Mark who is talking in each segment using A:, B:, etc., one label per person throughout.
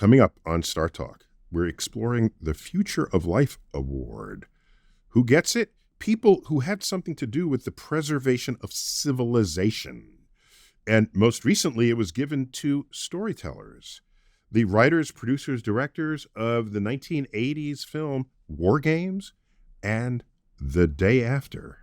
A: Coming up on StarTalk, we're exploring the Future of Life Award. Who gets it? People who had something to do with the preservation of civilization. And most recently, it was given to storytellers. The writers, producers, directors of the 1980s film WarGames and The Day After.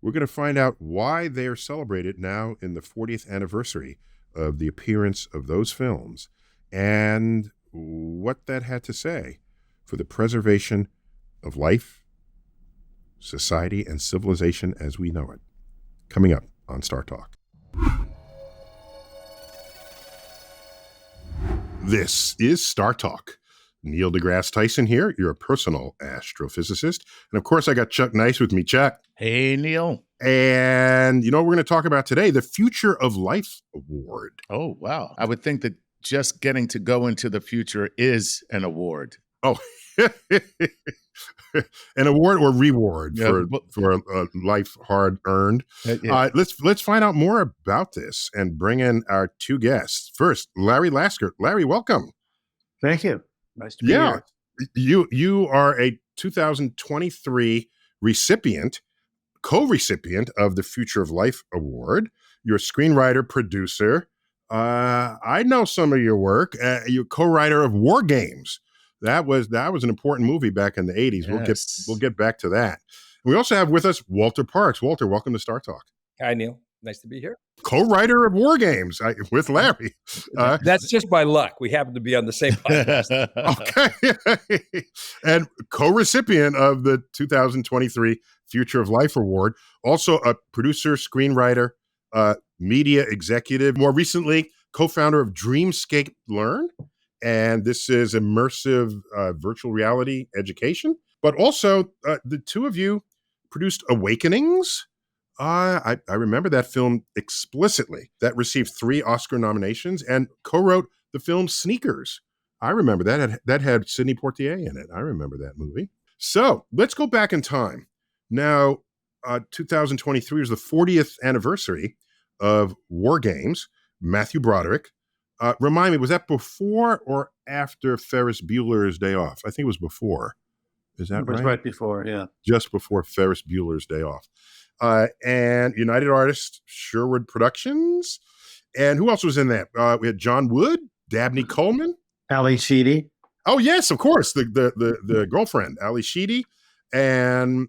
A: We're going to find out why they are celebrated now in the 40th anniversary of the appearance of those films and what that had to say for the preservation of life, society, and civilization as we know it. Coming up on StarTalk. This is StarTalk. Neil deGrasse Tyson here, your personal astrophysicist. And of course, I got Chuck Nice with me. Chuck.
B: Hey, Neil.
A: And you know what we're going to talk about today? The Future of Life Award.
B: Oh, wow. I would think that just getting to go into the future is an award.
A: Oh, an award or reward for a life hard earned.
B: Yeah.
A: Let's find out more about this and bring in our two guests. First, Larry Lasker. Larry, welcome.
C: Thank you. Nice to be here.
A: You are a 2023 co-recipient of the Future of Life Award. You're a screenwriter, producer. I know some of your work. You're co-writer of WarGames. That was an important movie back in the 80s.
B: Yes.
A: We'll get back to that. We also have with us Walter Parks. Walter, welcome to StarTalk.
D: Hi, Neil. Nice to be here.
A: Co-writer of WarGames with Larry.
D: That's just by luck. We happen to be on the same podcast.
A: Okay. And co-recipient of the 2023 Future of Life Award. Also a producer, screenwriter, media executive. More recently, co-founder of Dreamscape Learn. And this is immersive virtual reality education. But also, the two of you produced Awakenings. I remember that film explicitly. That received 3 Oscar nominations and co-wrote the film Sneakers. I remember that. That had Sidney Poitier in it. I remember that movie. So let's go back in time. Now, 2023 was the 40th anniversary of WarGames. Matthew Broderick. Remind me, was that before or after Ferris Bueller's Day Off? I think it was before. Is that right?
C: It was right before, yeah.
A: Just before Ferris Bueller's Day Off. And United Artists, Sherwood Productions. And who else was in that? We had John Wood, Dabney Coleman.
C: Ali Sheedy.
A: Oh, yes, of course. The girlfriend, Ali Sheedy. And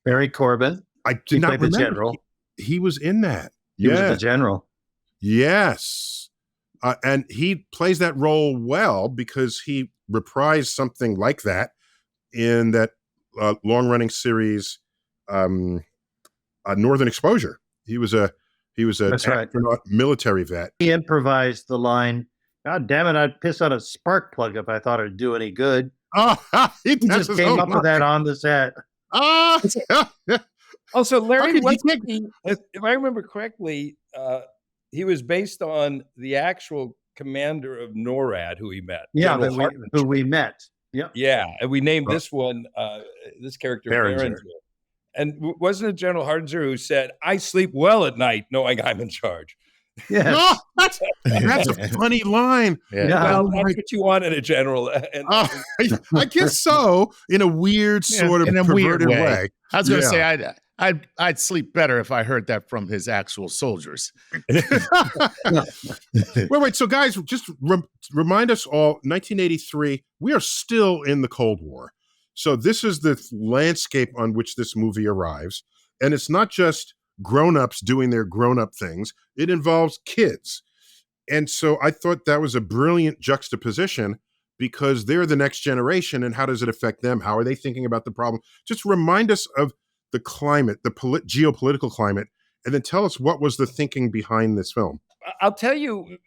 C: Barry Corbin.
A: I did not remember.
C: The general.
A: He was in that.
C: He was the general.
A: Yes. And he plays that role well because he reprised something like that in that long-running series, Northern Exposure. He was an astronaut, military vet.
C: He improvised the line, "God damn it, I'd piss on a spark plug if I thought it'd do any good."
A: Oh,
C: he just came up with that on the set.
D: Also, Larry, if I remember correctly, he was based on the actual commander of NORAD who he met.
C: Yeah, who we met. Yep.
D: Yeah, and we named this one, this character Behringer. And wasn't it General Hardinger who said, "I sleep well at night knowing I'm in charge"?
C: Yes.
A: Oh, that's a funny line.
D: Yeah. Well, that's what you want in a general.
A: I guess so, in a weird sort of perverted way.
B: I was going to say, I'd sleep better if I heard that from his actual soldiers.
A: Wait. So, guys, just remind us all, 1983, we are still in the Cold War. So this is the landscape on which this movie arrives. And it's not just grown-ups doing their grown-up things. It involves kids. And so I thought that was a brilliant juxtaposition because they're the next generation. And how does it affect them? How are they thinking about the problem? Just remind us of the climate, the geopolitical climate, and then tell us what was the thinking behind this film.
D: I'll tell you,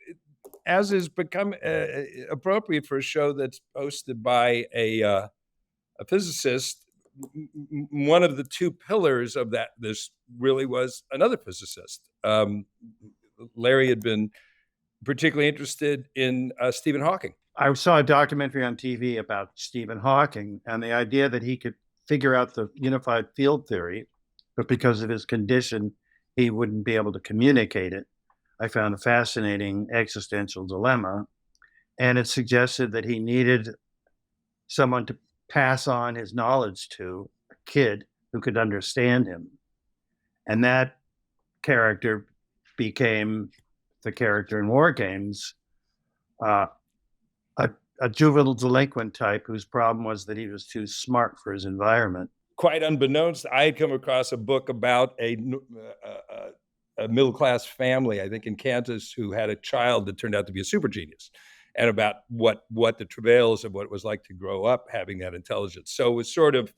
D: as has become appropriate for a show that's hosted by a physicist, one of the 2 pillars of this really was another physicist. Larry had been particularly interested in Stephen Hawking.
C: I saw a documentary on TV about Stephen Hawking and the idea that he could figure out the unified field theory, but because of his condition, he wouldn't be able to communicate it. I found a fascinating existential dilemma. and it suggested that he needed someone to pass on his knowledge to, a kid who could understand him. And that character became the character in WarGames, a juvenile delinquent type whose problem was that he was too smart for his environment.
D: Quite unbeknownst, I had come across a book about a middle-class family, I think in Kansas, who had a child that turned out to be a super genius, and about what the travails of what it was like to grow up having that intelligence. So it was sort of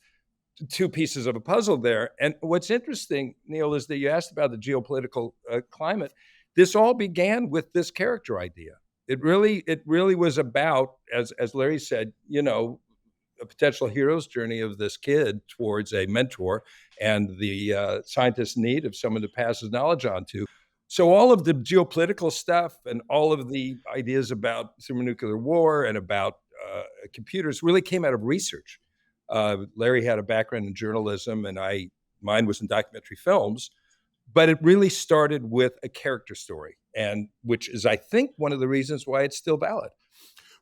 D: two pieces of a puzzle there. And what's interesting, Neil, is that you asked about the geopolitical climate. This all began with this character idea. It really was about, as Larry said, a potential hero's journey of this kid towards a mentor and the scientist's need of someone to pass his knowledge on to. So all of the geopolitical stuff and all of the ideas about thermonuclear war and about computers really came out of research. Larry had a background in journalism, and mine was in documentary films. But it really started with a character story, and which is, I think, one of the reasons why it's still valid.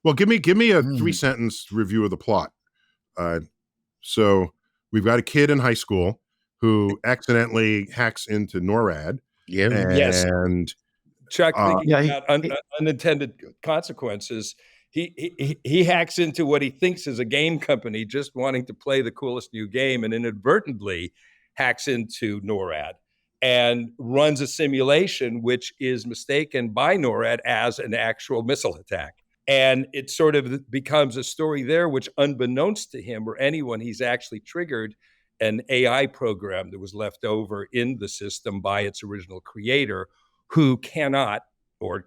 A: Well, give me a 3-sentence review of the plot. So we've got a kid in high school who accidentally hacks into NORAD.
B: Yeah.
D: Yes.
A: And
D: Chuck, thinking about unintended consequences, he hacks into what he thinks is a game company just wanting to play the coolest new game, and inadvertently hacks into NORAD and runs a simulation which is mistaken by NORAD as an actual missile attack. And it sort of becomes a story there, which unbeknownst to him or anyone, he's actually triggered an AI program that was left over in the system by its original creator, who cannot discern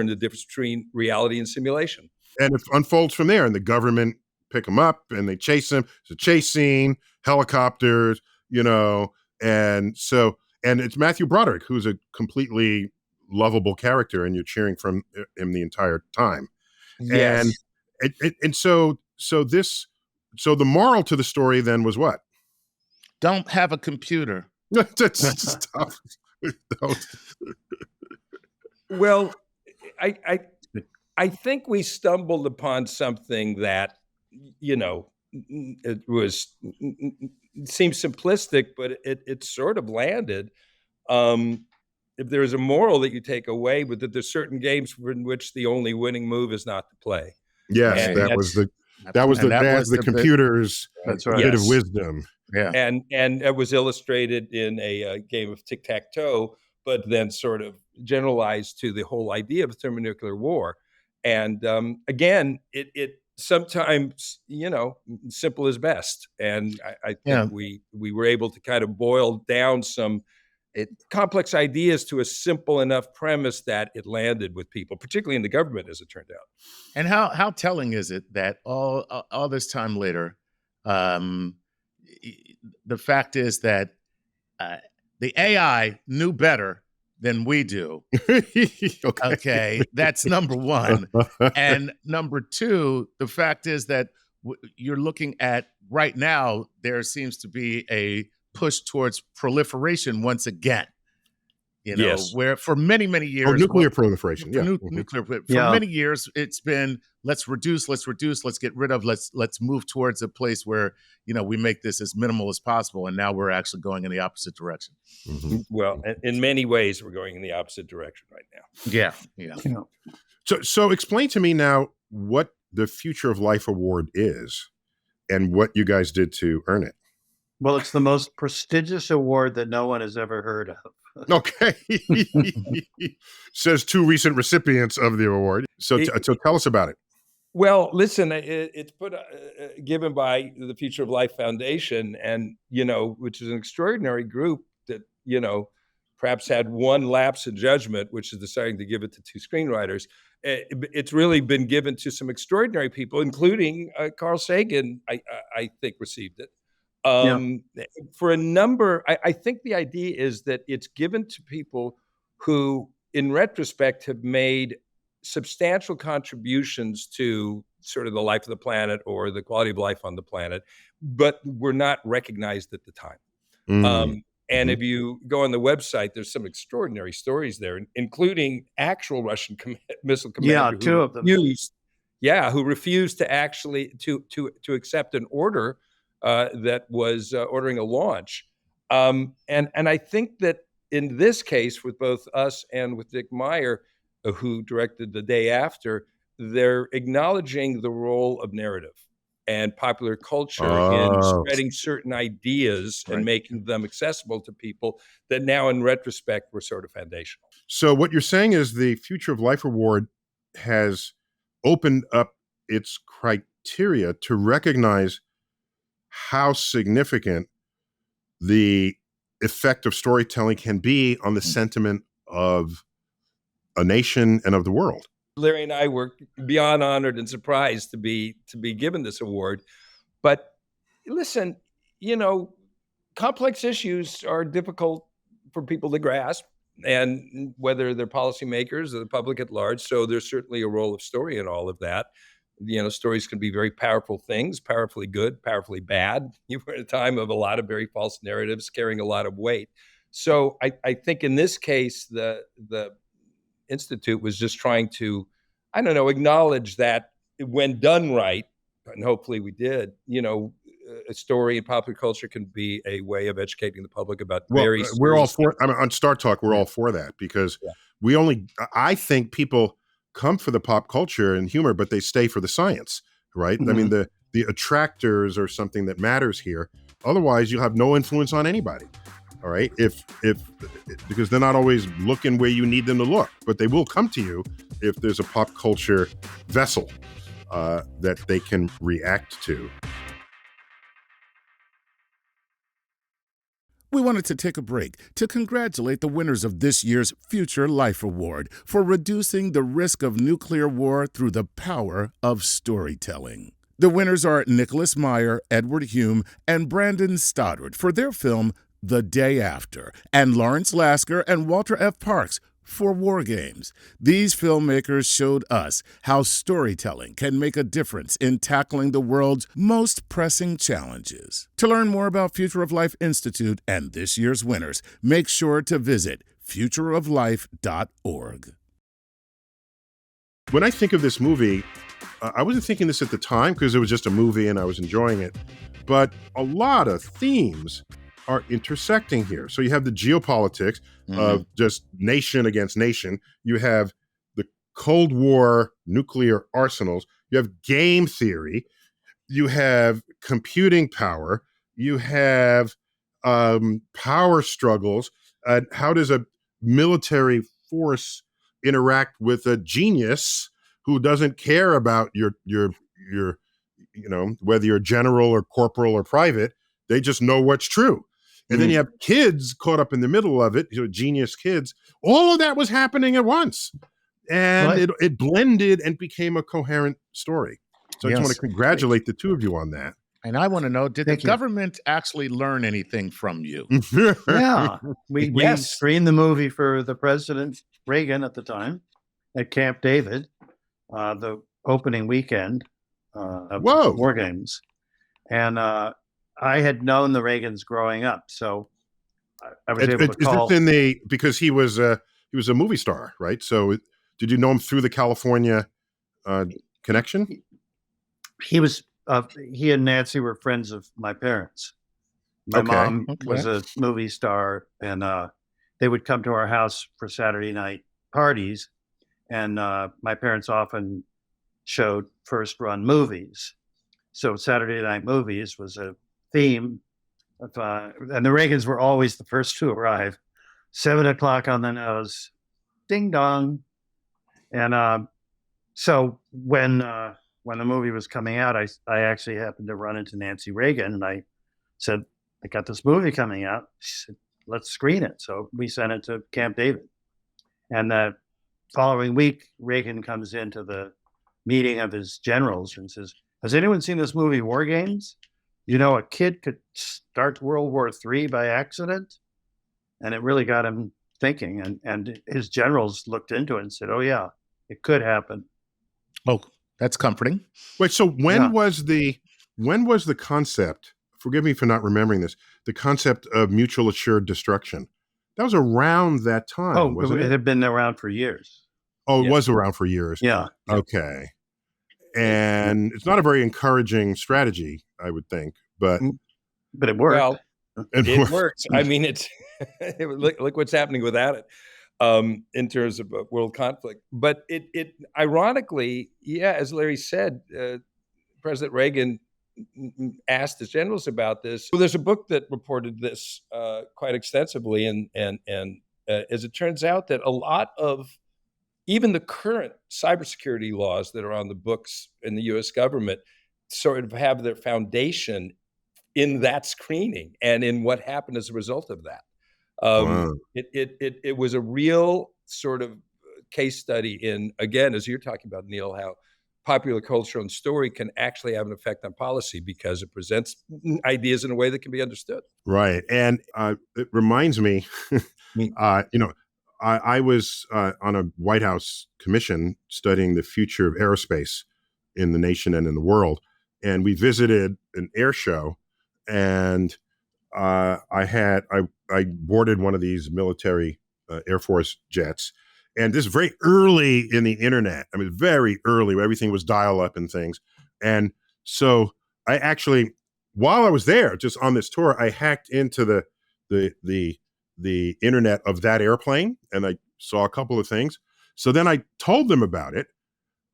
D: the difference between reality and simulation.
A: And it unfolds from there, and the government pick him up and they chase him. It's a chase scene, helicopters, and it's Matthew Broderick, who's a completely lovable character, and you're cheering from him the entire time.
D: Yes.
A: And so the moral to the story then was what?
B: Don't have a computer.
A: That's tough.
D: Well, I think we stumbled upon something that, it seems simplistic, but it sort of landed. If there's a moral that you take away, but that there's certain games in which the only winning move is not to play.
A: Yes,
D: And
A: that was the computer's
C: That's right.
A: bit of
D: Yes.
A: wisdom.
B: Yeah.
D: And it was illustrated in a game of tic-tac-toe, but then sort of generalized to the whole idea of thermonuclear war. And again, it sometimes, simple is best. And I think we were able to kind of boil down some complex ideas to a simple enough premise that it landed with people, particularly in the government, as it turned out.
B: And how telling is it that all this time later, the fact is that the AI knew better than we do. Okay, that's number one. And number two, the fact is that you're looking at right now, there seems to be a push towards proliferation once again.
D: Yes.
B: Where for many, many years,
A: nuclear proliferation. Yeah.
B: Nuclear. For many years, it's been let's reduce, let's get rid of, let's move towards a place where we make this as minimal as possible. And now we're actually going in the opposite direction.
A: Mm-hmm.
D: Well, in many ways, we're going in the opposite direction right now.
B: Yeah.
A: So explain to me now what the Future of Life Award is and what you guys did to earn it.
C: Well, it's the most prestigious award that no one has ever heard of.
A: Okay. Says two recent recipients of the award. So tell us about it.
D: Well, listen, it's given by the Future of Life Foundation, and which is an extraordinary group that perhaps had one lapse in judgment, which is deciding to give it to two screenwriters. It's really been given to some extraordinary people, including Carl Sagan. I think received it. For a number, I think the idea is that it's given to people who, in retrospect, have made substantial contributions to sort of the life of the planet or the quality of life on the planet, but were not recognized at the time. And if you go on the website, there's some extraordinary stories there, including actual Russian missile commander
C: two of them.
D: who refused to actually to accept an order that was ordering a launch. And I think that in this case, with both us and with Nick Meyer, who directed The Day After, they're acknowledging the role of narrative and popular culture in spreading certain ideas and making them accessible to people that now, in retrospect, were sort of foundational.
A: So what you're saying is the Future of Life Award has opened up its criteria to recognize how significant the effect of storytelling can be on the sentiment of a nation and of the world.
D: Larry and I were beyond honored and surprised to be given this award. But listen, complex issues are difficult for people to grasp, and whether they're policymakers or the public at large. So there's certainly a role of story in all of that. Stories can be very powerful things, powerfully good, powerfully bad. You were at a time of a lot of very false narratives carrying a lot of weight. So I think in this case, the Institute was just trying to, acknowledge that when done right, and hopefully we did, a story in popular culture can be a way of educating the public about
A: we're all for, on StarTalk, we're all for that, because I think people come for the pop culture and humor, but they stay for the science, right? I mean, the attractors are something that matters here. Otherwise, you'll have no influence on anybody. All right. Because they're not always looking where you need them to look, but they will come to you if there's a pop culture vessel that they can react to.
E: We wanted to take a break to congratulate the winners of this year's Future Life Award for reducing the risk of nuclear war through the power of storytelling. The winners are Nicholas Meyer, Edward Hume, and Brandon Stoddard for their film The Day After, and Lawrence Lasker and Walter F. Parks for WarGames. These filmmakers showed us how storytelling can make a difference in tackling the world's most pressing challenges. To learn more about Future of Life Institute and this year's winners, make sure to visit futureoflife.org.
A: When I think of this movie, I wasn't thinking this at the time because it was just a movie and I was enjoying it, but a lot of themes are intersecting here. So you have the geopolitics of just nation against nation. You have the Cold War nuclear arsenals. You have game theory. You have computing power. You have power struggles. How does a military force interact with a genius who doesn't care about your whether you're general or corporal or private? They just know what's true. And then you have kids caught up in the middle of it, genius kids. All of that was happening at once. And it blended and became a coherent story. So I just want to congratulate the two of you on that.
B: And I want to know, did the government actually learn anything from you?
C: Yeah. We screened the movie for the President Reagan at the time at Camp David, the opening weekend of WarGames. And I had known the Reagans growing up, so I was able to call.
A: Is this because he was a movie star, right? So did you know him through the California connection?
C: He and Nancy were friends of my parents. My mom was a movie star, and they would come to our house for Saturday night parties, and my parents often showed first run movies. So Saturday night movies was a theme of, and the Reagans were always the first to arrive. 7:00 on the nose, ding dong. And so when the movie was coming out, I actually happened to run into Nancy Reagan, and I said, I got this movie coming out. She said, let's screen it. So we sent it to Camp David. And the following week, Reagan comes into the meeting of his generals and says, has anyone seen this movie, WarGames? A kid could start World War III by accident. And it really got him thinking. And his generals looked into it and said, oh, yeah, it could happen.
B: Oh, that's comforting.
A: Wait, so when was the concept forgive me for not remembering this, the concept of mutual assured destruction. That was around that time,
C: Oh,
A: wasn't
C: it
A: it?
C: had been around for years.
A: Oh, it
D: Yeah.
A: was around for years.
C: Yeah.
A: Okay. And it's not a very encouraging strategy, I would think, but
C: But it worked.
D: Well, it works. I mean, it's look what's happening without it in terms of world conflict. But it ironically, yeah, as Larry said, President Reagan asked his generals about this. Well, there's a book that reported this quite extensively, and as it turns out, that a lot of even the current cybersecurity laws that are on the books in the U.S. government sort of have their foundation in that screening and in what happened as a result of that.
A: Wow.
D: It was a real sort of case study in, again, as you're talking about, Neil, how popular culture and story can actually have an effect on policy because it presents ideas in a way that can be understood.
A: Right. And it reminds me, I was on a White House commission studying the future of aerospace in the nation and in the world. And we visited an air show, and I boarded one of these military Air Force jets. And this is very early in the internet. I mean, very early, where everything was dial up and things. And so I actually, while I was there, just on this tour, I hacked into the internet of that airplane, and I saw a couple of things. So then I told them about it,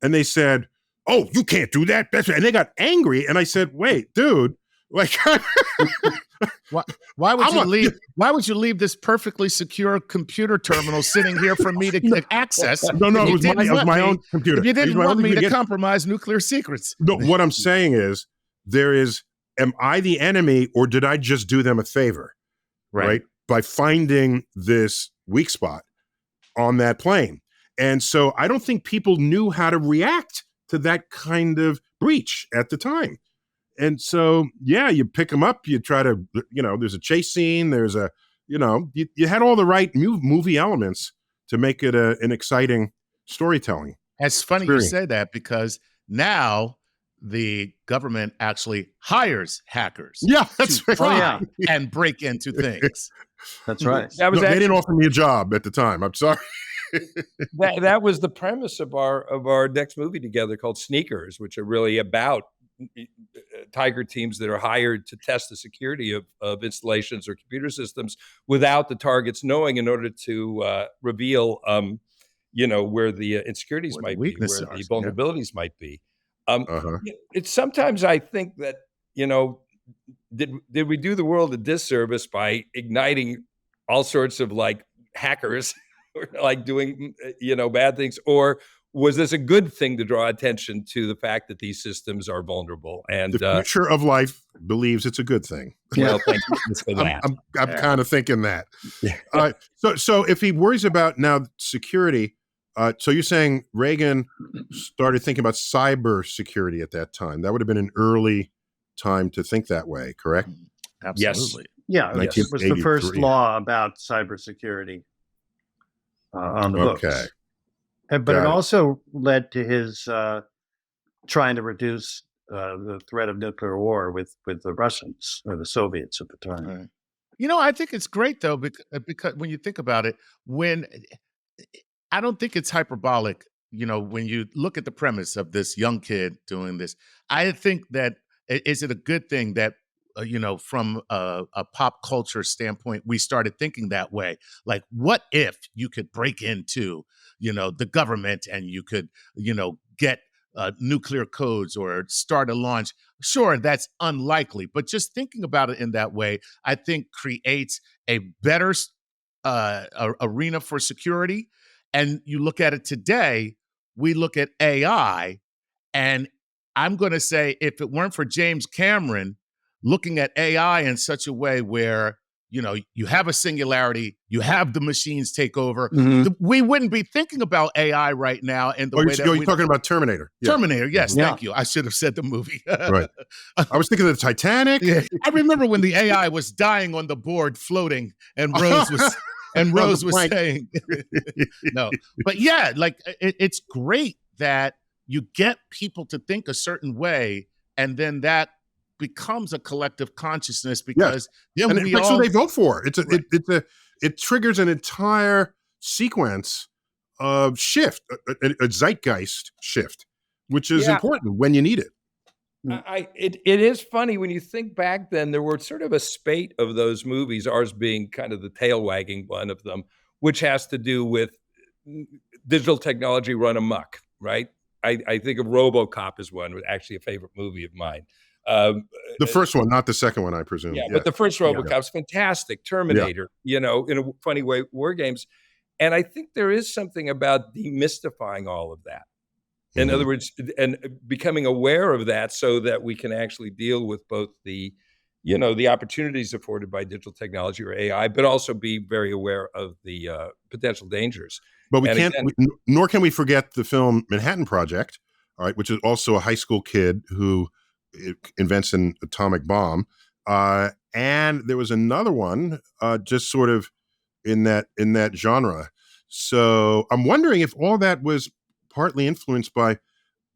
A: and they said, "Oh, you can't do that." And they got angry. And I said, "Wait, dude, like."
B: Why would you leave this perfectly secure computer terminal sitting here for me to access?
A: No, it was my own computer.
B: If you didn't want me to
A: get
B: compromise nuclear secrets.
A: No, what I'm saying is, am I the enemy, or did I just do them a favor? Right? By finding this weak spot on that plane. And so I don't think people knew how to react to that kind of breach at the time. And so, yeah, you pick them up, you try to, there's a chase scene, there's you had all the right movie elements to make it an exciting storytelling.
B: It's funny you say that, because now the government actually hires hackers.
A: Yeah, that's
B: to
A: right.
B: try and break into things.
C: That's right.
D: That was
A: they didn't offer me a job at the time. I'm sorry.
D: that was the premise of our next movie together, called Sneakers, which are really about Tiger teams that are hired to test the security of installations or computer systems without the targets knowing, in order to reveal, where the insecurities might be, where the vulnerabilities might be. It's sometimes I think that, did we do the world a disservice by igniting all sorts of like hackers or like doing, bad things, or was this a good thing to draw attention to the fact that these systems are vulnerable? And
A: the future of life believes it's a good thing.
D: Well, thank you for that.
A: I'm kind of thinking that. So if he worries about now security, so you're saying Reagan started thinking about cybersecurity at that time. That would have been an early time to think that way, correct?
B: Absolutely.
C: Yes. Yeah, it was the first law about cybersecurity on the books.
A: Okay.
C: But it also led to his trying to reduce the threat of nuclear war with the Russians or the Soviets at the time.
B: Right. I think it's great, though, because when you think about it, I don't think it's hyperbolic, when you look at the premise of this young kid doing this. I think that, is it a good thing that, from a pop culture standpoint, we started thinking that way? Like, what if you could break into, the government, and you could, get nuclear codes or start a launch? Sure, that's unlikely, but just thinking about it in that way, I think creates a better arena for security. And you look at it today, we look at AI, and I'm going to say, if it weren't for James Cameron looking at AI in such a way where, you have a singularity, you have the machines take over, we wouldn't be thinking about AI right now in the way that
A: you're talking about Terminator.
B: Yeah. Terminator, yes, thank you. I should have said the movie.
A: Right. I was thinking of the Titanic.
B: Yeah. I remember when the AI was dying on the board, floating, and Rose was saying, no. But yeah, like, it's great that you get people to think a certain way, and then that becomes a collective consciousness
A: Yes.
B: because then
A: And it
B: we
A: affects
B: all
A: who they vote for.
B: Right.
A: It triggers an entire sequence of shift, a zeitgeist shift, which is
D: Yeah.
A: important when you need it.
D: It is funny when you think back then, there were sort of a spate of those movies, ours being kind of the tail wagging one of them, which has to do with digital technology run amok, right? I think of RoboCop as one, actually a favorite movie of mine.
A: The first one, not the second one, I presume.
D: Yeah, but the first
C: Yeah.
D: RoboCop's fantastic. Terminator, in a funny way, WarGames. And I think there is something about demystifying all of that. In
A: Mhm.
D: other words, and becoming aware of that so that we can actually deal with both the opportunities afforded by digital technology or AI, but also be very aware of the potential dangers.
A: But we
D: And
A: can't,
D: again,
A: nor can we forget the film Manhattan Project, all right, which is also a high school kid who invents an atomic bomb. And there was another one, just sort of in that genre. So I'm wondering if all that was partly influenced by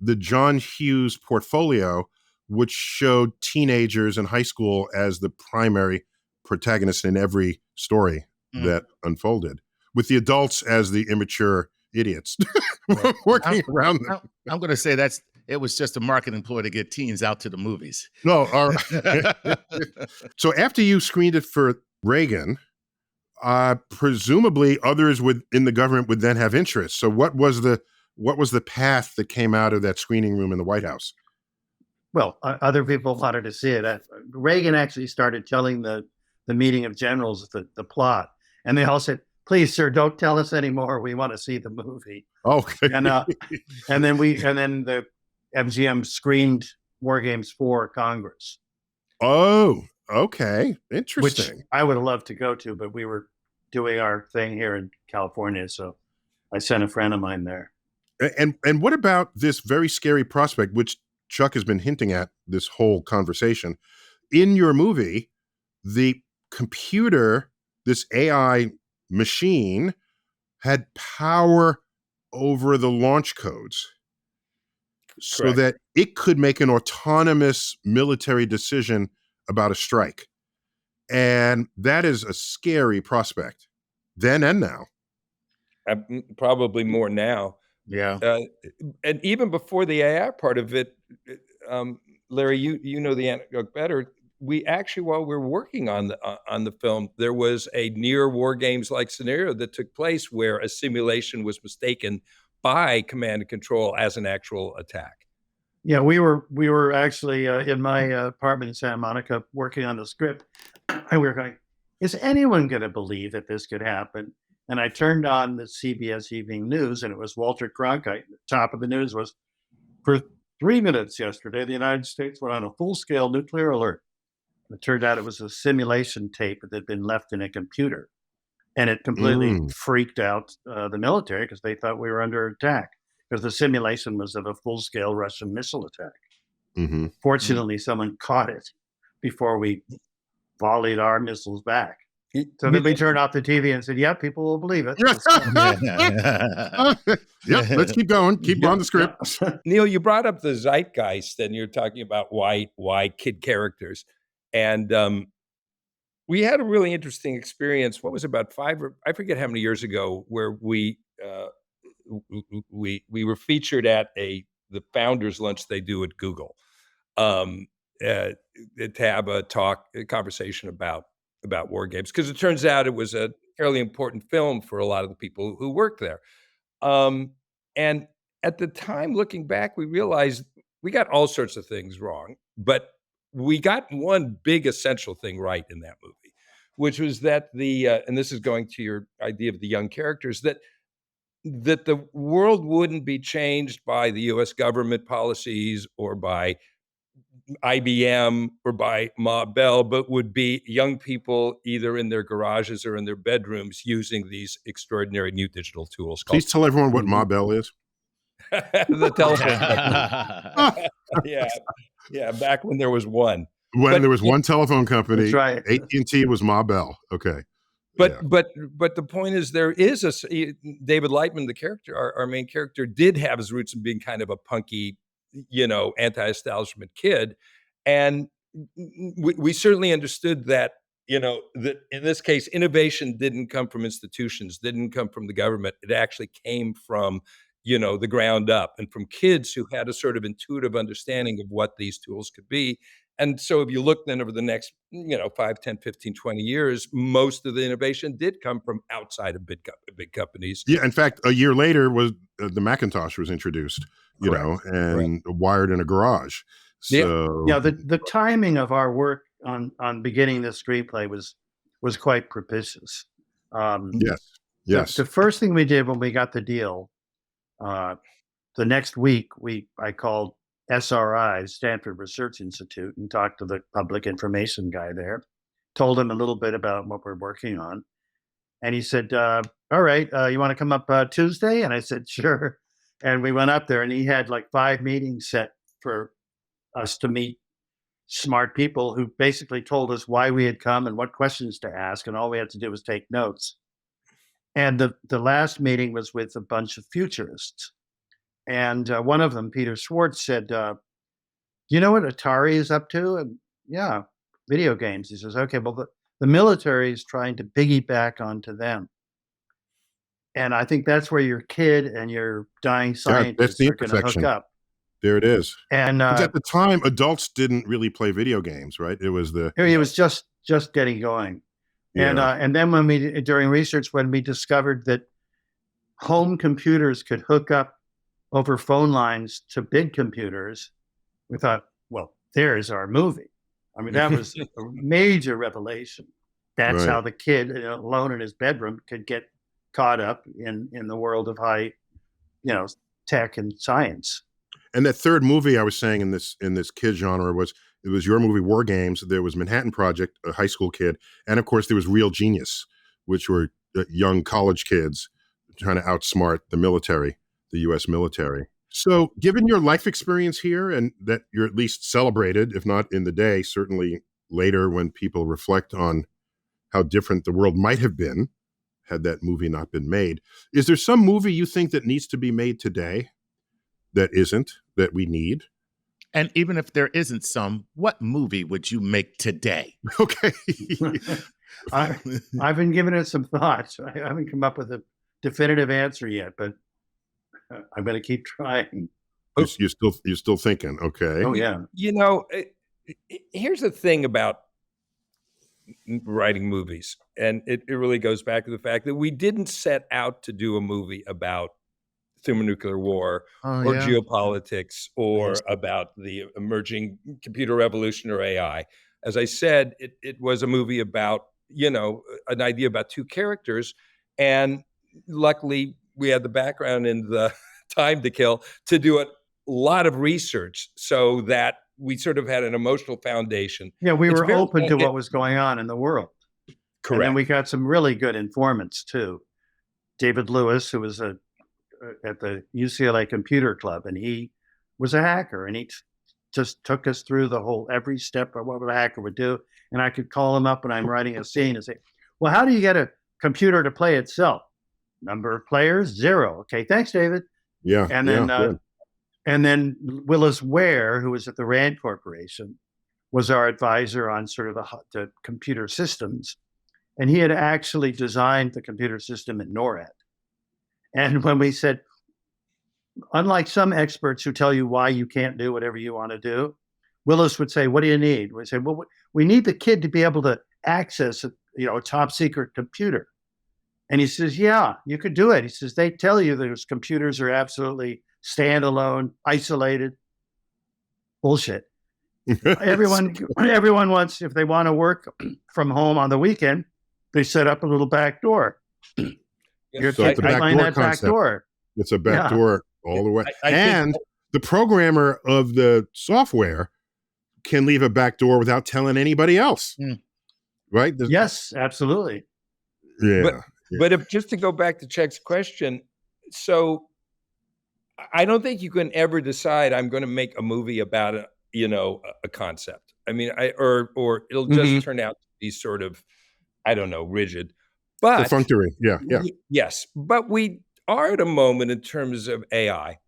A: the John Hughes portfolio, which showed teenagers in high school as the primary protagonist in every story
B: Mm.
A: that unfolded, with the adults as the immature idiots
B: Right.
A: working around them.
B: I'm going to say it was just a marketing ploy to get teens out to the movies.
A: No, all right. So after you screened it for Reagan, presumably others in the government would then have interest. So what was the path that came out of that screening room in the White House?
C: Well, other people wanted to see it. Reagan actually started telling the meeting of generals the plot, and they all said, "Please, sir, don't tell us anymore. We want to see the movie."
A: Okay.
C: And then the MGM screened WarGames for Congress,
A: Oh, okay.
C: which
A: Interesting.
C: I would have loved to go to, but we were doing our thing here in California, so I sent a friend of mine there.
A: And what about this very scary prospect, which Chuck has been hinting at this whole conversation? In your movie, the computer, this AI machine, had power over the launch codes so
D: Correct.
A: that it could make an autonomous military decision about a strike. And that is a scary prospect then and now.
D: Probably more now.
B: Yeah.
D: And even before the AI part of it, Larry, you know the anecdote better. We actually, while we were working on the film, there was a near War Games like scenario that took place where a simulation was mistaken by command and control as an actual attack.
C: Yeah, we were actually in my apartment in Santa Monica working on the script, and we were going, "Is anyone going to believe that this could happen?" And I turned on the CBS Evening News, and it was Walter Cronkite. The top of the news was, "For 3 minutes yesterday, the United States went on a full-scale nuclear alert." It turned out it was a simulation tape that had been left in a computer, and it completely freaked out the military because they thought we were under attack because the simulation was of a full-scale Russian missile attack.
A: Mm-hmm.
C: Fortunately, someone caught it before we volleyed our missiles back. So then we turned off the TV and said, "Yeah, people will believe it."
A: Yep, let's keep going. Keep on the script.
D: Neil, you brought up the zeitgeist, and you're talking about why kid characters, and we had a really interesting experience. What was it, about I forget how many years ago, where we were featured at the founders lunch they do at Google, to have a conversation about war games, because it turns out it was a fairly important film for a lot of the people who worked there. And at the time, looking back, we realized we got all sorts of things wrong, but we got one big essential thing right in that movie, which was that and this is going to your idea of the young characters, that the world wouldn't be changed by the U.S. government policies or by IBM or by Ma Bell, but would be young people either in their garages or in their bedrooms using these extraordinary new digital tools.
A: Please tell everyone what Ma Bell is.
D: The telephone company. Yeah, back when there was one.
A: When there was one telephone company,
C: That's right.
A: AT&T was Ma Bell. Okay.
D: But the point is, there is David Lightman, the character, our main character, did have his roots in being kind of a punky, anti-establishment kid, and we certainly understood that, that in this case, innovation didn't come from institutions, didn't come from the government. It actually came from, the ground up and from kids who had a sort of intuitive understanding of what these tools could be. And so if you look then over the next, 5, 10, 15, 20 years, most of the innovation did come from outside of big companies.
A: Yeah, in fact, a year later was the Macintosh was introduced, and wired in a garage. So
C: the timing of our work on beginning this screenplay was quite propitious.
A: Yes.
C: The first thing we did when we got the deal, the next week I called SRI, Stanford Research Institute, and talked to the public information guy there, told him a little bit about what we're working on. And he said, all right, you want to come up Tuesday? And I said, sure. And we went up there, and he had like 5 meetings set for us to meet smart people who basically told us why we had come and what questions to ask. And all we had to do was take notes. And the last meeting was with a bunch of futurists. And one of them, Peter Schwartz, said, you know what Atari is up to? And yeah, video games. He says, okay, well, the military is trying to piggyback onto them. And I think that's where your kid and your dying scientists are going to hook up.
A: There it is.
C: And
A: at the time, adults didn't really play video games, right? It was
C: just getting going.
A: Yeah.
C: And then during research, when we discovered that home computers could hook up over phone lines to big computers, we thought, well, there's our movie. I mean, that was a major revelation. That's how the kid alone in his bedroom could get caught up in the world of high, tech and science.
A: And that third movie I was saying in this kid genre was your movie WarGames. There was Manhattan Project, a high school kid, and of course there was Real Genius, which were young college kids trying to outsmart the military, the U.S. military. So, given your life experience here, and that you're at least celebrated, if not in the day, certainly later when people reflect on how different the world might have been had that movie not been made, is there some movie you think that needs to be made today that we need?
B: And even if there isn't some, what movie would you make today?
A: Okay.
C: I've been giving it some thoughts. I haven't come up with a definitive answer yet, but I'm going to keep trying.
A: You're still thinking, okay.
C: Oh, yeah.
D: Here's the thing about writing movies, and it really goes back to the fact that we didn't set out to do a movie about thermonuclear war or geopolitics or about the emerging computer revolution or AI. As I said, it was a movie about, an idea about 2 characters. And luckily, we had the background and the time to kill to do a lot of research so that we sort of had an emotional foundation.
C: Yeah, we were open to what was going on in the world.
D: Correct.
C: And then we got some really good informants, too. David Lewis, who was at the UCLA Computer Club, and he was a hacker, and he just took us through every step of what a hacker would do. And I could call him up when I'm writing a scene and say, well, how do you get a computer to play itself? Number of players, 0. Okay, thanks, David.
A: Yeah.
C: And then Willis Ware, who was at the Rand Corporation, was our advisor on sort of the computer systems. And he had actually designed the computer system at NORAD. And when we said, unlike some experts who tell you why you can't do whatever you want to do, Willis would say, what do you need? We said, well, we need the kid to be able to access a top secret computer. And he says, yeah, you could do it. He says, they tell you those computers are absolutely standalone, isolated. Bullshit. Everyone wants, if they want to work from home on the weekend, they set up a little back door.
A: It's a back door. It's a back door all the way. And the programmer of the software can leave a back door without telling anybody else. Right?
C: Yes, absolutely.
A: Yeah.
D: But if just to go back to Chuck's question, so I don't think you can ever decide I'm going to make a movie about a concept. I mean, or it'll just turn out to be sort of, I don't know, rigid. But
A: perfunctory. Yeah.
D: Yes. But we are at a moment in terms of AI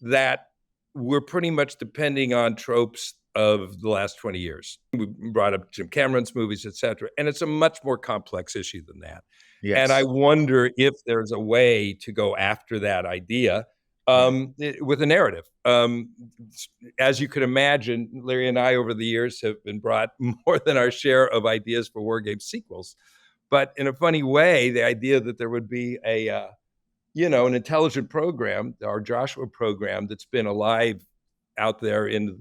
D: that we're pretty much depending on tropes of the last 20 years. We brought up Jim Cameron's movies, et cetera. And it's a much more complex issue than that.
B: Yes.
D: And I wonder if there's a way to go after that idea with a narrative. As you can imagine, Larry and I over the years have been brought more than our share of ideas for WarGames sequels. But in a funny way, the idea that there would be an intelligent program, our Joshua program, that's been alive out there in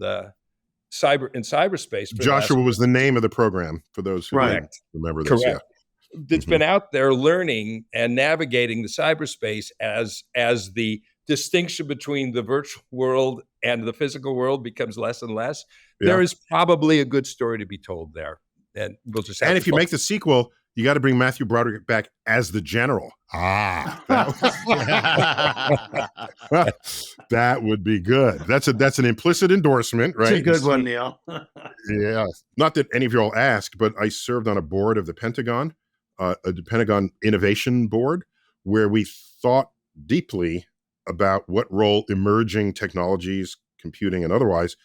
D: cyberspace.
A: Joshua was the name of the program for those who
C: Right.
A: didn't remember this.
D: Correct. That's been out there learning and navigating the cyberspace as the distinction between the virtual world and the physical world becomes less and less.
A: Yeah.
D: There is probably a good story to be told there. And we'll just have
A: And
D: to
A: if you make the sequel, you got to bring Matthew Broderick back as the general. That would be good. That's an implicit endorsement, right?
C: It's a good one, Neil.
A: Yeah. Not that any of you all asked, but I served on a board of the Pentagon, the Pentagon Innovation Board, where we thought deeply about what role emerging technologies, computing and otherwise,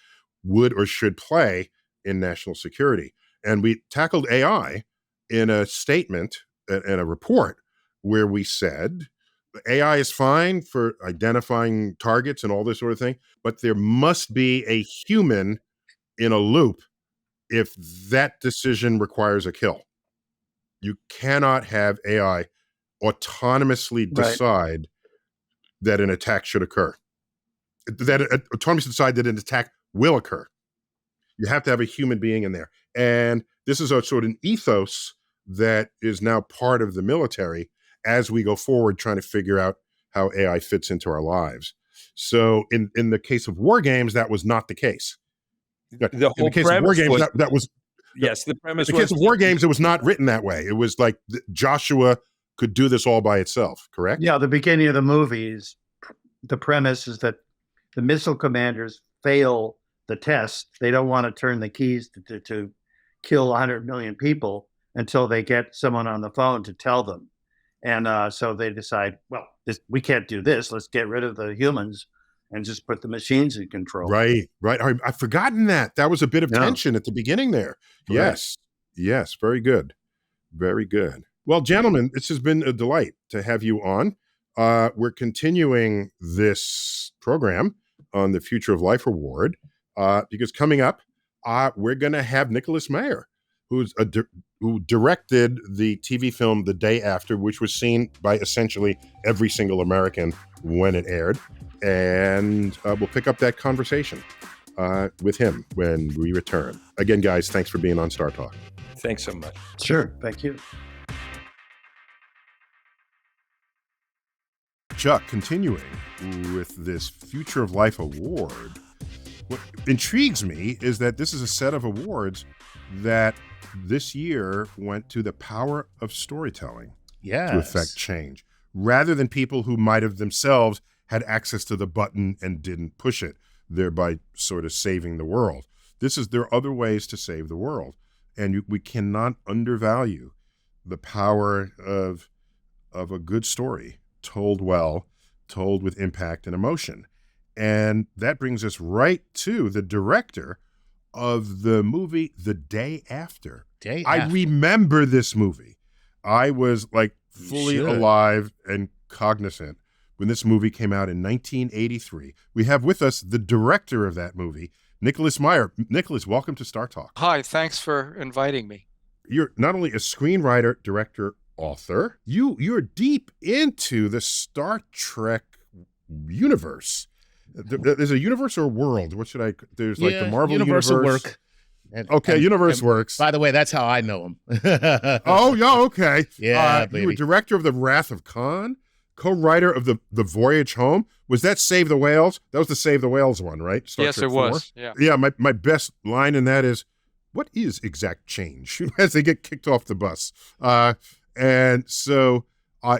A: would or should play in national security. And we tackled AI in a statement and a report where we said AI is fine for identifying targets and all this sort of thing, but there must be a human in a loop if that decision requires a kill. You cannot have AI autonomously decide that an attack should occur, that autonomously decide that an attack will occur. You have to have a human being in there. And this is a sort of an ethos that is now part of the military as we go forward trying to figure out how AI fits into our lives. So in the case of WarGames, that was not the case.
D: The
A: In
D: whole
A: the case of
D: premise
A: WarGames,
D: was,
A: that was...
D: yes, the premise
A: In the
D: was...
A: case of WarGames, it was not written that way. It was like Joshua could do this all by itself, correct?
C: Yeah, the beginning of the movies, the premise is that the missile commanders fail the test. They don't want to turn the keys to kill 100 million people until they get someone on the phone to tell them. And so they decide, well, we can't do this. Let's get rid of the humans and just put the machines in control.
A: Right. I've forgotten that. That was a bit of tension at the beginning there. Yes. Very good. Very good. Well, gentlemen, this has been a delight to have you on. We're continuing this program on the Future of Life Award because coming up, we're going to have Nicholas Meyer, who directed the TV film The Day After, which was seen by essentially every single American when it aired. And we'll pick up that conversation with him when we return. Again, guys, thanks for being on StarTalk.
D: Thanks so much.
C: Sure. Thank you.
A: Chuck, continuing with this Future of Life Award, what intrigues me is that this is a set of awards that this year went to the power of storytelling to affect change, rather than people who might have themselves had access to the button and didn't push it, thereby sort of saving the world. There are other ways to save the world, and we cannot undervalue the power of a good story, told well, told with impact and emotion. And that brings us right to the director of the movie The Day After. I remember this movie. I was like fully alive and cognizant when this movie came out in 1983. We have with us the director of that movie, Nicholas Meyer. Nicholas, welcome to StarTalk.
F: Hi, thanks for inviting me.
A: You're not only a screenwriter, director, author, you're deep into the Star Trek universe. There's a universe or a world. What should I? There's like the Marvel universe.
B: Work.
A: Universe works.
B: By the way, that's how I know him.
A: Oh, yeah, okay.
B: Baby.
A: You were director of The Wrath of Khan, co-writer of the Voyage Home. Was that Save the Whales? That was the Save the Whales one, right? Star
F: Yes,
A: Trek
F: it
A: 4?
F: was. Yeah.
A: Yeah, my best line in that is, what is exact change? As they get kicked off the bus. And so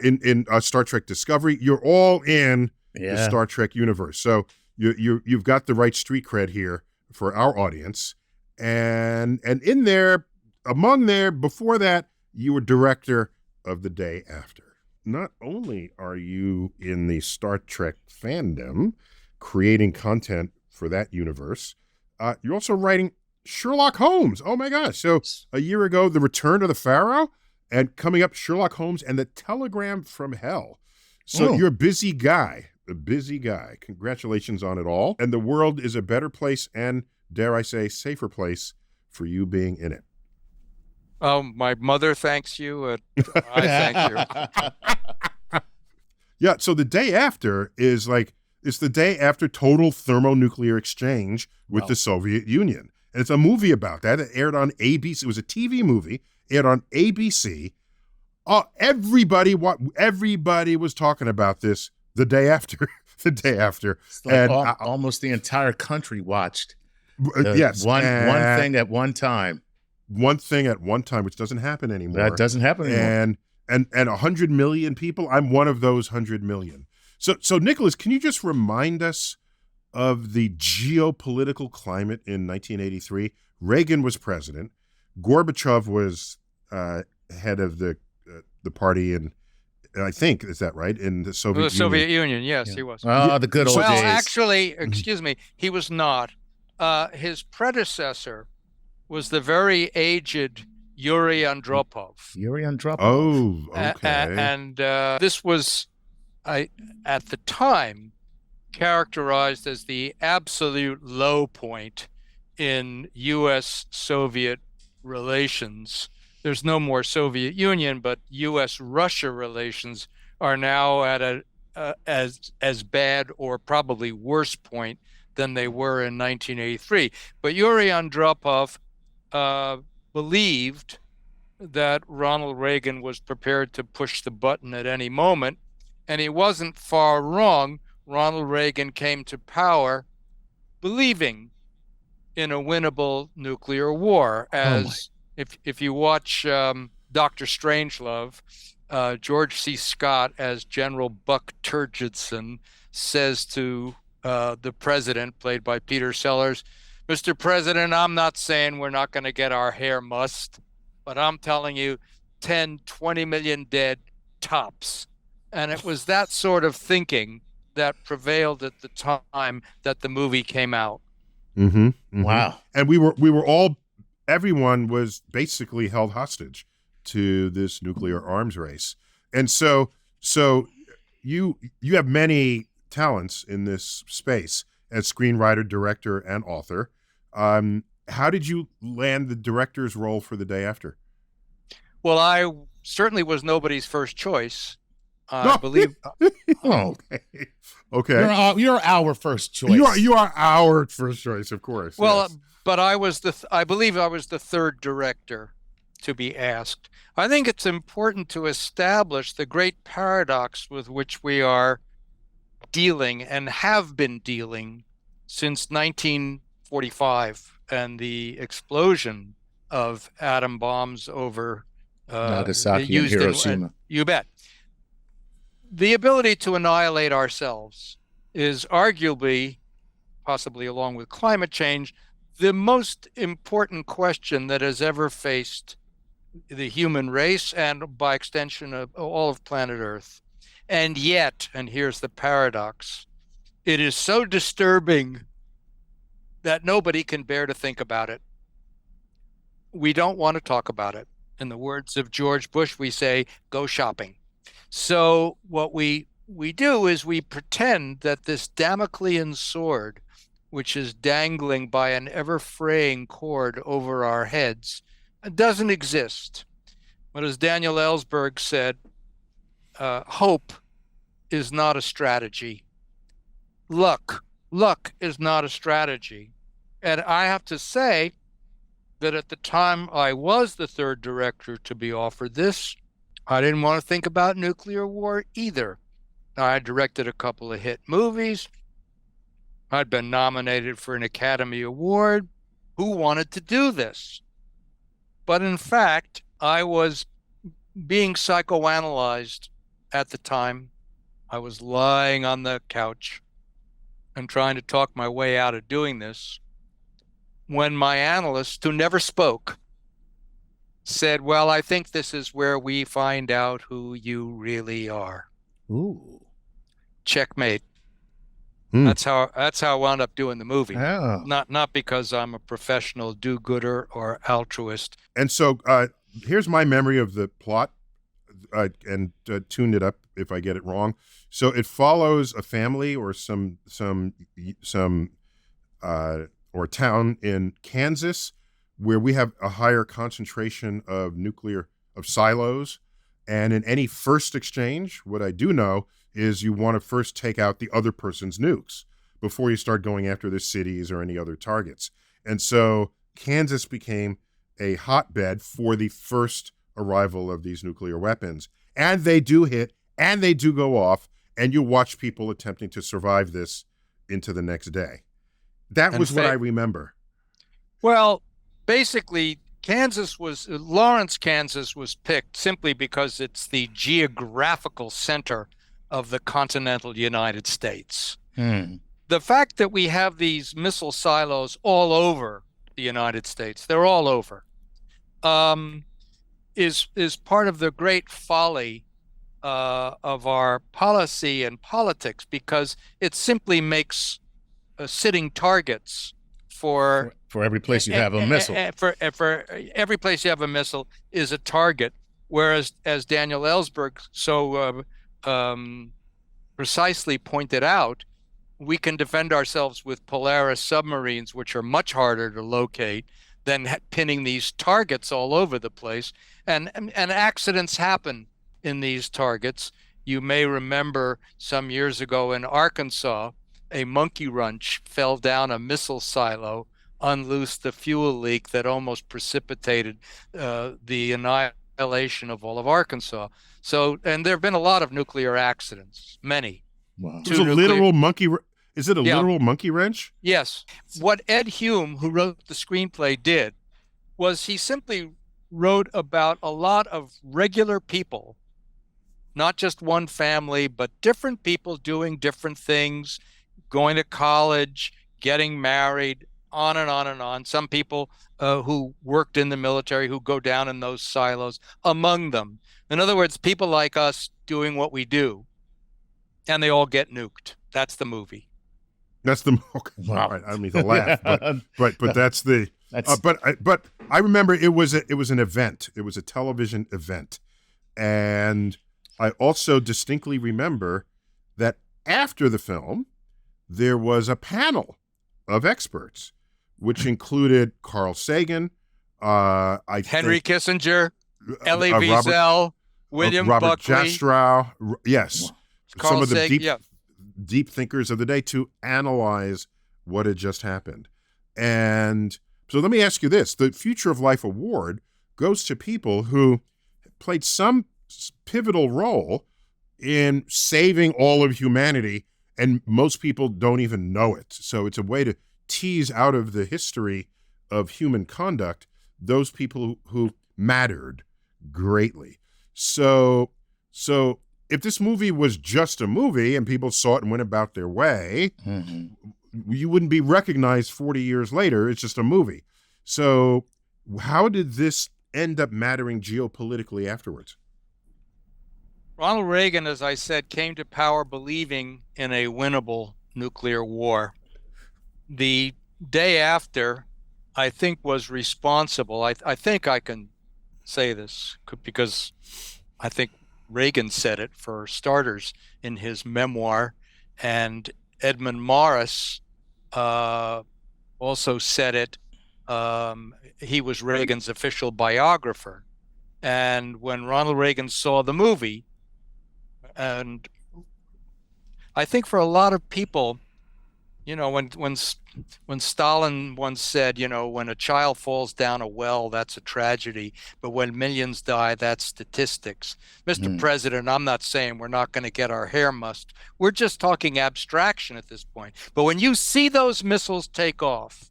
A: in Star Trek Discovery, you're all in the Star Trek universe. So you've got the right street cred here for our audience. And in there, before that, you were director of The Day After. Not only are you in the Star Trek fandom, creating content for that universe, You're also writing Sherlock Holmes. Oh my gosh. So a year ago, The Return of the Pharaoh, and coming up, Sherlock Holmes and the Telegram from Hell. So you're a busy guy, Congratulations on it all. And the world is a better place and, dare I say, safer place for you being in it.
F: My mother thanks you. I thank you.
A: Yeah. So the day after is it's the day after total thermonuclear exchange with the Soviet Union. And it's a movie about that. It aired on ABC. It was a TV movie, aired on ABC. Everybody was talking about this the day after. The day after.
B: It's like almost the entire country watched.
A: Yes.
B: One thing at one time.
A: One thing at one time, which doesn't happen anymore.
B: That doesn't happen anymore.
A: And 100 million people, I'm one of those 100 million. So Nicholas, can you just remind us of the geopolitical climate in 1983? Reagan was president. Gorbachev was head of the party, and I think, is that right, in the Soviet Union?
F: The Soviet Union, yes, he was.
B: Oh, the good old days.
F: Well, actually, excuse me, he was not. His predecessor was the very aged Yuri Andropov.
B: Yuri Andropov.
A: Oh, okay.
F: And this was, at the time, characterized as the absolute low point in U.S.-Soviet relations. There's no more Soviet Union, but U.S.-Russia relations are now at as bad or probably worse point than they were in 1983. But Yuri Andropov believed that Ronald Reagan was prepared to push the button at any moment, and he wasn't far wrong. Ronald Reagan came to power believing in a winnable nuclear war. As if you watch Dr. Strangelove, George C. Scott as General Buck Turgidson says to the president, played by Peter Sellers, "Mr. President, I'm not saying we're not going to get our hair mussed, but I'm telling you 10, 20 million dead tops." And it was that sort of thinking that prevailed at the time that the movie came out.
A: Mm-hmm, mm-hmm.
B: Wow.
A: And everyone was basically held hostage to this nuclear arms race. And so you have many talents in this space as screenwriter, director, and author. How did you land the director's role for The Day After?
F: Well, I certainly was nobody's first choice. I believe.
A: Okay.
B: You're our first choice.
A: You are our first choice, of course.
F: Well,
A: yes.
F: But I believe I was the third director to be asked. I think it's important to establish the great paradox with which we are dealing and have been dealing since 1945 and the explosion of atom bombs over
B: Nagasaki and Hiroshima.
F: You bet. The ability to annihilate ourselves is arguably, possibly along with climate change, the most important question that has ever faced the human race and, by extension, of all of planet Earth. And yet, and here's the paradox, it is so disturbing that nobody can bear to think about it. We don't want to talk about it. In the words of George Bush, we say, go shopping. So what we do is we pretend that this Damoclean sword, which is dangling by an ever-fraying cord over our heads, doesn't exist. But as Daniel Ellsberg said, hope is not a strategy. Luck is not a strategy. And I have to say that at the time I was the third director to be offered this, I didn't want to think about nuclear war either. I directed a couple of hit movies. I'd been nominated for an Academy Award. Who wanted to do this? But in fact, I was being psychoanalyzed at the time. I was lying on the couch and trying to talk my way out of doing this when my analyst, who never spoke, said, well, I think this is where we find out who you really are.
B: Ooh.
F: Checkmate.
A: Hmm.
F: That's how I wound up doing the movie.
B: Oh.
F: Not because I'm a professional do-gooder or altruist.
A: And so here's my memory of the plot, and tune it up if I get it wrong. So it follows a family or some or town in Kansas where we have a higher concentration of silos. And in any first exchange, what I do know is you want to first take out the other person's nukes before you start going after their cities or any other targets. And so Kansas became a hotbed for the first arrival of these nuclear weapons. And they do hit, and they do go off, and you watch people attempting to survive this into the next day. That was what I remember.
F: Well, basically, Lawrence, Kansas was picked simply because it's the geographical center of the continental United States. The fact that we have these missile silos all over the United States, they're all over, is part of the great folly of our policy and politics, because it simply makes sitting targets for
B: every place you have a missile.
F: For every place you have a missile is a target. Whereas, as Daniel Ellsberg so precisely pointed out, we can defend ourselves with Polaris submarines, which are much harder to locate than pinning these targets all over the place. And accidents happen in these targets. You may remember some years ago in Arkansas, a monkey wrench fell down a missile silo, unloosed the fuel leak that almost precipitated the annihilation of all of Arkansas. So, and there have been a lot of nuclear accidents, many.
B: Wow.
A: Is it a literal monkey? Is it a literal monkey wrench?
F: Yes. What Ed Hume, who wrote the screenplay, did was he simply wrote about a lot of regular people, not just one family, but different people doing different things, going to college, getting married, on and on and on. Some people who worked in the military who go down in those silos among them. In other words, people like us doing what we do, and they all get nuked. That's the movie.
A: That's the wow. I don't mean to laugh, but that's the. But I remember it was an event. It was a television event, and I also distinctly remember that after the film, there was a panel of experts, which included Carl Sagan,
F: Henry Kissinger, Elie Wiesel, William
A: Robert
F: Buckley,
A: Jastrow, yes,
F: Carl
A: some of the
F: Sagan,
A: deep thinkers of the day to analyze what had just happened. And so let me ask you this. The Future of Life Award goes to people who played some pivotal role in saving all of humanity, and most people don't even know it. So it's a way to tease out of the history of human conduct those people who mattered greatly. So if this movie was just a movie and people saw it and went about their way, you wouldn't be recognized 40 years later. It's just a movie. So how did this end up mattering geopolitically afterwards?
F: Ronald Reagan, as I said, came to power believing in a winnable nuclear war. The day after, I think, was responsible. I think I can say this because I think Reagan said it, for starters, in his memoir, and Edmund Morris also said it. He was Reagan's official biographer. And when Ronald Reagan saw the movie, and I think for a lot of people, when Stalin once said, when a child falls down a well, that's a tragedy, but when millions die, that's statistics. Mr. President, I'm not saying we're not going to get our hair mussed. We're just talking abstraction at this point. But when you see those missiles take off,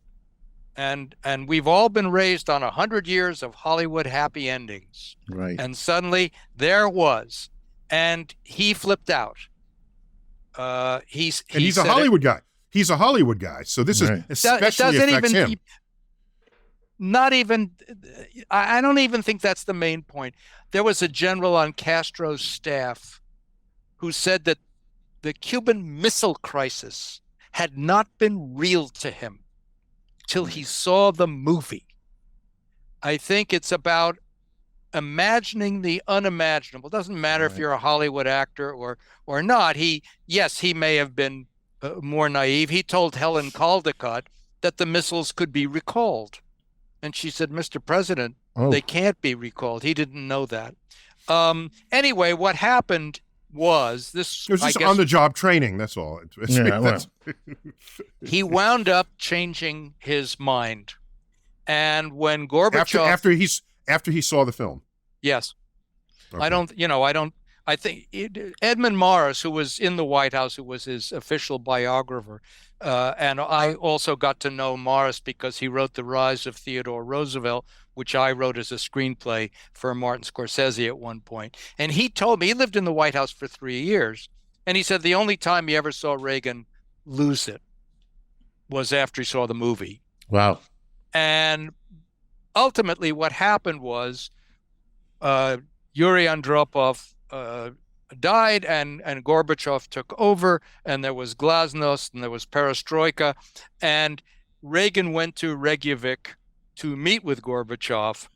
F: and we've all been raised on 100 years of Hollywood happy endings,
B: right? And
F: suddenly there was, and he flipped out. He's
A: a Hollywood guy. He's a Hollywood guy, so this is especially affects him.
F: Not even, I don't even think that's the main point. There was a general on Castro's staff who said that the Cuban Missile Crisis had not been real to him till he saw the movie. I think it's about imagining the unimaginable. It doesn't matter if you're a Hollywood actor or not. He may have been more naive. He told Helen Caldicott that the missiles could be recalled. And she said, Mr. President, they can't be recalled. He didn't know that. Anyway, what happened was this.
A: It was just on-the-job training. That's all.
F: He wound up changing his mind, and when Gorbachev
A: after he saw the film.
F: Yes,
A: Okay.
F: I think Edmund Morris, who was in the White House, who was his official biographer, and I also got to know Morris because he wrote The Rise of Theodore Roosevelt, which I wrote as a screenplay for Martin Scorsese at one point. And he told me, he lived in the White House for 3 years, and he said the only time he ever saw Reagan lose it was after he saw the movie.
B: Wow.
F: And ultimately what happened was Yuri Andropov died and Gorbachev took over, and there was glasnost and there was perestroika, and Reagan went to Reykjavik to meet with Gorbachev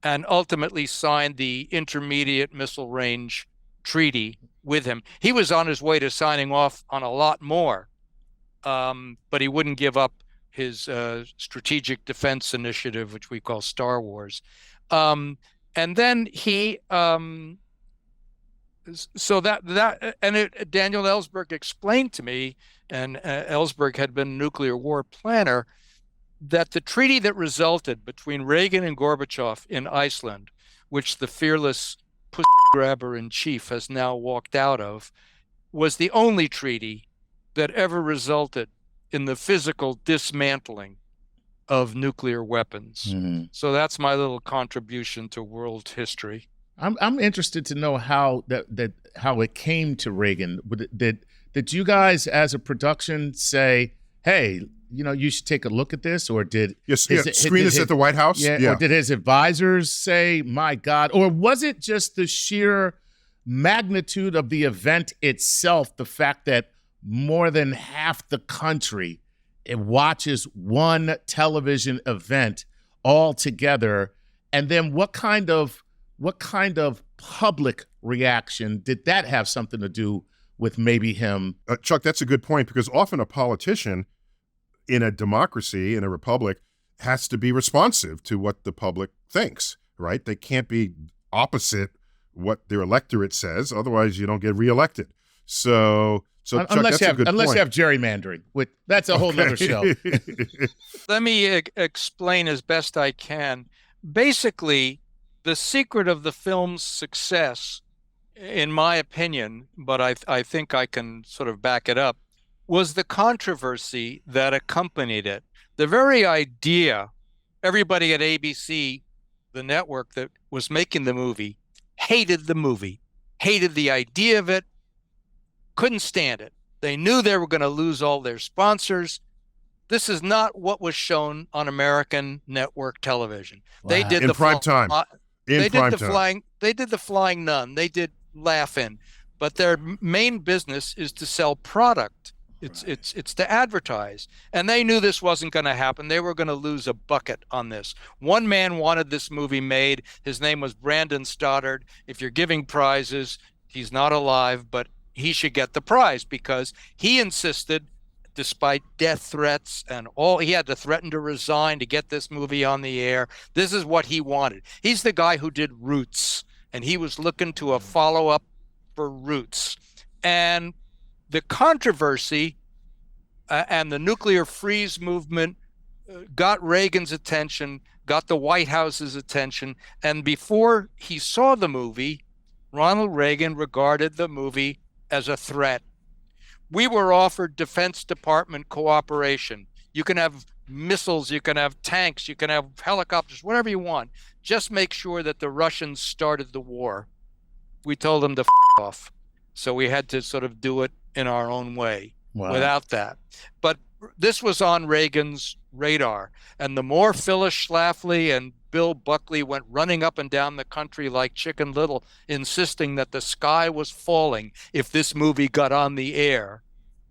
F: and ultimately signed the Intermediate Missile Range Treaty with him. He was on his way to signing off on a lot more, but he wouldn't give up his Strategic Defense Initiative, which we call Star Wars. And then he, Daniel Ellsberg explained to me, and Ellsberg had been a nuclear war planner, that the treaty that resulted between Reagan and Gorbachev in Iceland, which the fearless pussy grabber in chief has now walked out of, was the only treaty that ever resulted in the physical dismantling of nuclear weapons.
B: Mm-hmm.
F: So that's my little contribution to world history.
B: I'm interested to know how how it came to Reagan. Did you guys as a production say, hey, you should take a look at this, or did
A: screen this at the White House?
B: Yeah. Or did his advisors say, my God, or was it just the sheer magnitude of the event itself, the fact that more than half the country watches one television event all together? And then what kind of public reaction did that have something to do with maybe him?
A: Chuck, that's a good point, because often a politician in a democracy, in a republic, has to be responsive to what the public thinks, right? They can't be opposite what their electorate says, otherwise you don't get reelected. So Chuck,
B: unless
A: that's a good
B: you
A: point.
B: have gerrymandering, that's a whole nother show.
F: Let me explain as best I can. Basically, the secret of the film's success, in my opinion, but I think I can sort of back it up, was the controversy that accompanied it. The very idea, everybody at ABC, the network that was making the movie, hated the idea of it, couldn't stand it. They knew they were going to lose all their sponsors. This is not what was shown on American network television.
B: Wow.
F: They did
A: in prime time.
F: They did the Flying Nun. They did Laugh-In, but their main business is to sell product. It's to advertise, and they knew this wasn't going to happen. They were going to lose a bucket on this. One man wanted this movie made. His name was Brandon Stoddard. If you're giving prizes, he's not alive, but he should get the prize, because he insisted, despite death threats and all, he had to threaten to resign to get this movie on the air. This is what he wanted. He's the guy who did Roots, and he was looking to a follow-up for Roots. And the controversy and the nuclear freeze movement got Reagan's attention, got the White House's attention. And before he saw the movie, Ronald Reagan regarded the movie as a threat. We were offered Defense Department cooperation. You can have missiles, you can have tanks, you can have helicopters, whatever you want. Just make sure that the Russians started the war. We told them to f off. So we had to sort of do it in our own way.
B: Wow.
F: Without that. But this was on Reagan's radar. And the more Phyllis Schlafly and Bill Buckley went running up and down the country like Chicken Little, insisting that the sky was falling if this movie got on the air,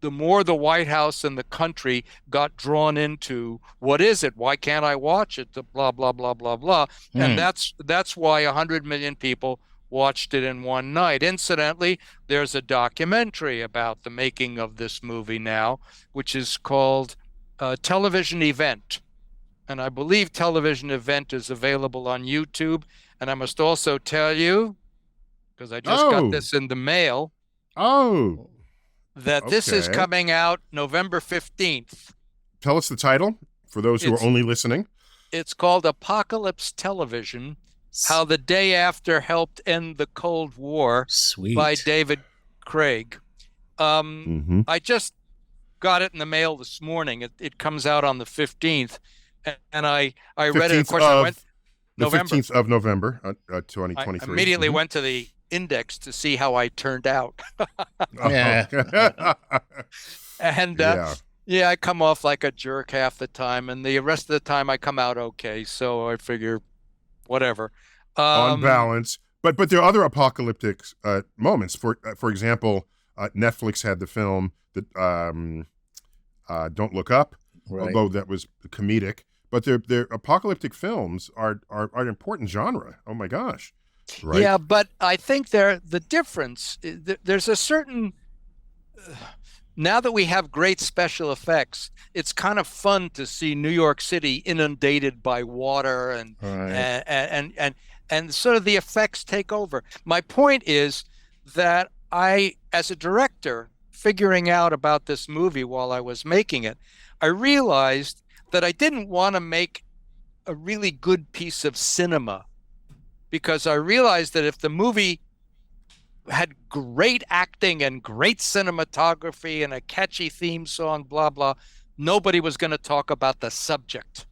F: the more the White House and the country got drawn into what is it? Why can't I watch it? The blah, blah, blah, blah, blah. And that's why 100 million people watched it in one night. Incidentally, there's a documentary about the making of this movie now, which is called Television Event. And I believe Television Event is available on YouTube. And I must also tell you, because I just got this in the mail, that this is coming out November 15th.
A: Tell us the title for those who are only listening.
F: It's called Apocalypse Television, How the Day After Helped End the Cold War by David Craig. I just got it in the mail this morning. It comes out on the 15th. And I read it. Of course, I went November.
A: 15th of November, 2023.
F: I immediately went to the index to see how I turned out. And I come off like a jerk half the time, and the rest of the time I come out okay. So I figure, whatever.
A: On balance, but there are other apocalyptic moments. For example, Netflix had the film that Don't Look Up, although that was comedic. But their apocalyptic films are an important genre. Oh my gosh. Right?
F: Yeah, but I think the difference, there's a certain, now that we have great special effects, it's kind of fun to see New York City inundated by water and sort of the effects take over. My point is that I, as a director, figuring out about this movie while I was making it, I realized that I didn't want to make a really good piece of cinema, because I realized that if the movie had great acting and great cinematography and a catchy theme song, blah, blah, nobody was going to talk about the subject.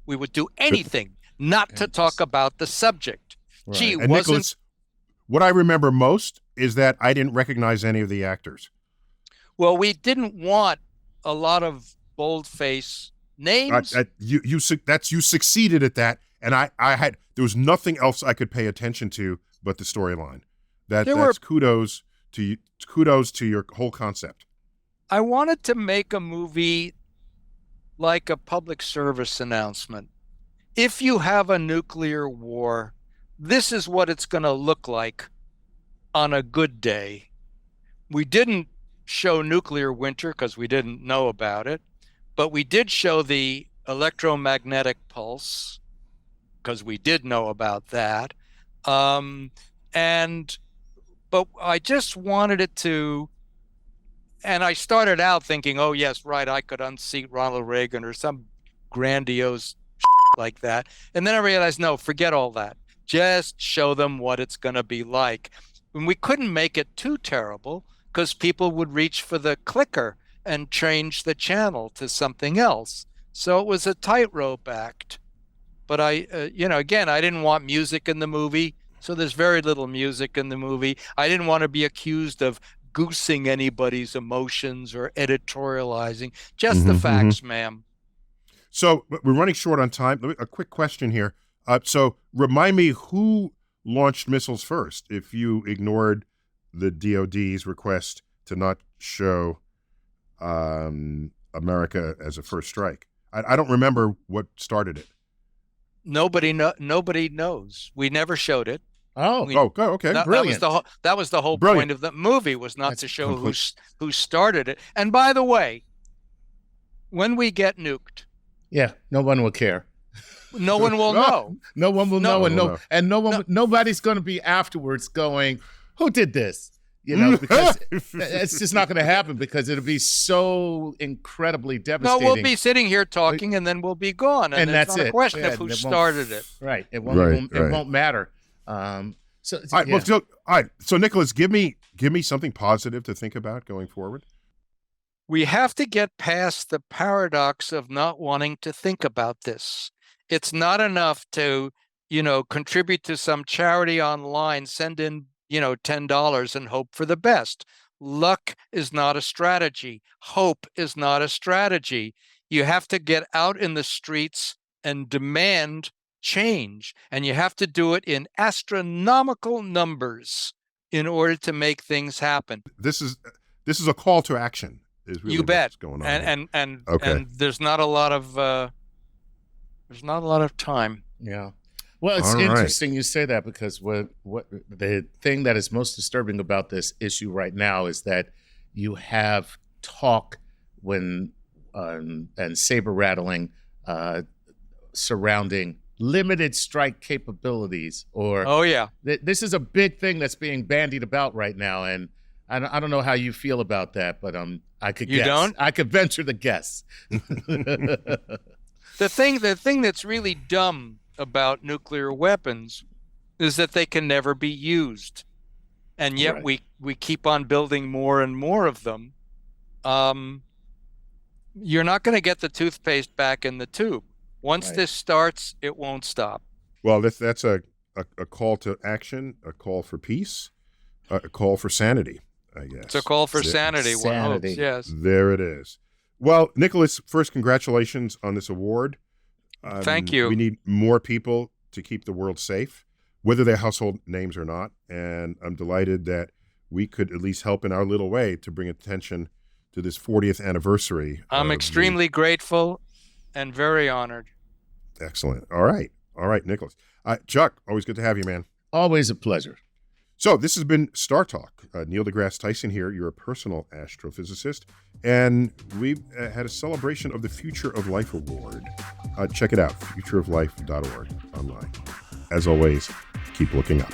F: We would do anything not to talk about the subject.
A: Right. Gee, and Nicholas, what I remember most is that I didn't recognize any of the actors.
F: Well, we didn't want a lot of boldface names.
A: You succeeded at that, and there was nothing else I could pay attention to but the storyline. That's kudos to you, kudos to your whole concept.
F: I wanted to make a movie like a public service announcement. If you have a nuclear war, this is what it's going to look like on a good day. We didn't show nuclear winter because we didn't know about it. But we did show the electromagnetic pulse because we did know about that. But I just wanted it to, and I started out thinking, oh, yes, right, I could unseat Ronald Reagan or some grandiose like that. And then I realized, no, forget all that. Just show them what it's going to be like. And we couldn't make it too terrible because people would reach for the clicker and change the channel to something else. So it was a tightrope act. But again, I didn't want music in the movie, so there's very little music in the movie. I didn't want to be accused of goosing anybody's emotions or editorializing. Just the facts, ma'am.
A: So we're running short on time. A quick question here. So remind me who launched missiles first, if you ignored the DoD's request to not show America as a first strike. I don't remember what started it.
F: Nobody knows. We never showed it.
A: Okay,
F: brilliant. That was the whole point of the movie, was not to show who started it. And by the way, when we get nuked,
B: no one will care.
F: No one will know.
B: No one will know, nobody's going to be afterwards going, "Who did this?" Because it's just not going to happen, because it'll be so incredibly devastating.
F: No, we'll be sitting here talking, and then we'll be gone, and
B: that's
F: not a question of who started it.
B: Right. It won't matter.
A: All right. So Nicholas, give me something positive to think about going forward.
F: We have to get past the paradox of not wanting to think about this. It's not enough to, contribute to some charity online, send in, $10 and hope for the best. Luck is not a strategy. Hope is not a strategy. You have to get out in the streets and demand change, and you have to do it in astronomical numbers in order to make things happen.
A: This is a call to action. is really
F: You bet.
A: what's going on. here.
F: And
A: Okay.
F: there's not a lot of time.
B: Yeah. Well, it's
A: All right.
B: interesting you say that, because what the thing that is most disturbing about this issue right now is that you have talk when and saber rattling surrounding limited strike capabilities, or
F: Oh yeah.
B: this is a big thing that's being bandied about right now, and I don't know how you feel about that, but I could
F: You
B: guess.
F: don't?
B: I could venture to guess.
F: The thing that's really dumb about nuclear weapons is that they can never be used, and yet
B: Right.
F: we keep on building more and more of them. You're not going to get the toothpaste back in the tube. Once
B: Right.
F: this starts, it won't stop.
A: Well, that's a call to action, a call for peace, a call for sanity, I guess.
F: It's a call for
A: Th-
F: sanity. One hopes,
B: Sanity.
F: yes.
A: There it is. Well, Nicholas, first, congratulations on this award.
F: Thank you.
A: We need more people to keep the world safe, whether they're household names or not. And I'm delighted that we could at least help in our little way to bring attention to this 40th anniversary.
F: I'm
A: of
F: extremely grateful and very honored.
A: Excellent. All right, Nicholas. Chuck, always good to have you, man.
B: Always a pleasure.
A: So this has been StarTalk. Neil deGrasse Tyson here, your personal astrophysicist, and we've had a celebration of the Future of Life Award. Check it out, futureoflife.org online. As always, keep looking up.